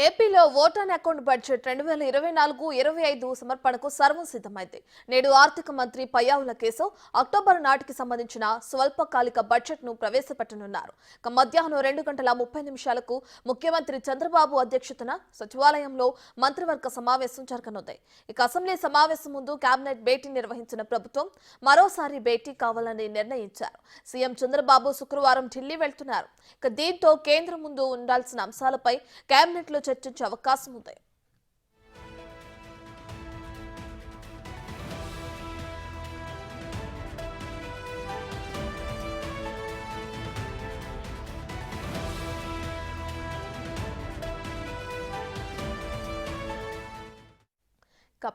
ఏపీలో vote on account budget 2024-25 సమర్పణకు సర్వం సిద్ధమైంది. నేడు ఆర్థిక మంత్రి పయ్యావుల కేశవ్ అక్టోబర్ నాటికి సంబంధించిన స్వల్పకాలిక బడ్జెట్ ను ప్రవేశపెట్టనున్నారు. మధ్యాహ్నం 2:30 ముఖ్యమంత్రి చంద్రబాబు అధ్యక్షతన సచివాలయంలో మంత్రివర్గ సమావేశం జరగనుంది. ఇక అసెంబ్లీ సమావేశం ముందు కేబినెట్ భేటీ నిర్వహించిన ప్రభుత్వం మరోసారి భేటీ కావాలని నిర్ణయించారు. సీఎం చంద్రబాబు శుక్రవారం ఢిల్లీ వెళ్తున్నారు. ఇక దీంతో కేంద్రం ముందు ఉండాల్సిన అంశాలపై కేబినెట్ లో చర్చించే అవకాశం ఉంది.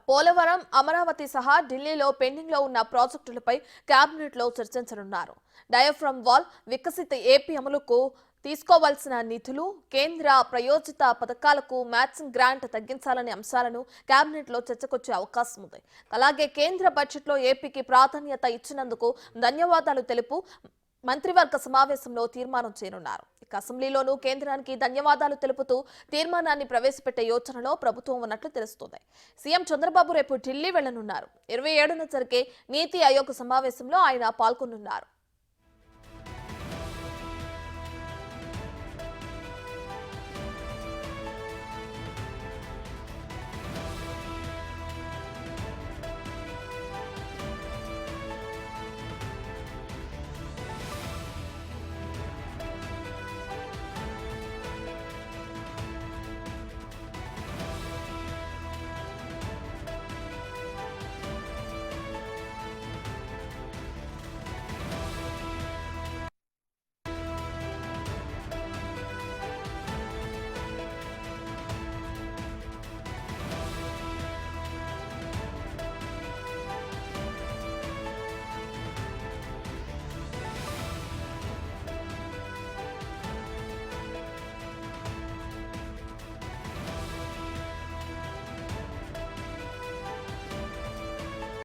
పోలవరం, అమరావతి సహా ఢిల్లీలో పెండింగ్ లో ఉన్న ప్రాజెక్టులపై కేబినెట్ లో చర్చించనున్నారు. డయాఫ్రమ్ వాల్, వికసిత ఏపీ అమలుకు తీసుకోవాల్సిన నిధులు, కేంద్ర ప్రయోజిత పథకాలకు మ్యాచింగ్ గ్రాంట్ తగ్గించాలనే అంశాలను కేబినెట్ లో చర్చకొచ్చే అవకాశం ఉంది. అలాగే కేంద్ర బడ్జెట్ లో ఏపీకి ప్రాధాన్యత ఇచ్చినందుకు ధన్యవాదాలు తెలుపు మంత్రివర్గ సమావేశంలో తీర్మానం చేయనున్నారు. ఇక అసెంబ్లీలోనూ కేంద్రానికి ధన్యవాదాలు తెలుపుతూ తీర్మానాన్ని ప్రవేశపెట్టే యోచనలో ప్రభుత్వం ఉన్నట్లు తెలుస్తోంది. సీఎం చంద్రబాబు రేపు ఢిల్లీ వెళ్లనున్నారు. 27న జరిగే నీతి ఆయోగ్ సమావేశంలో ఆయన పాల్గొనున్నారు.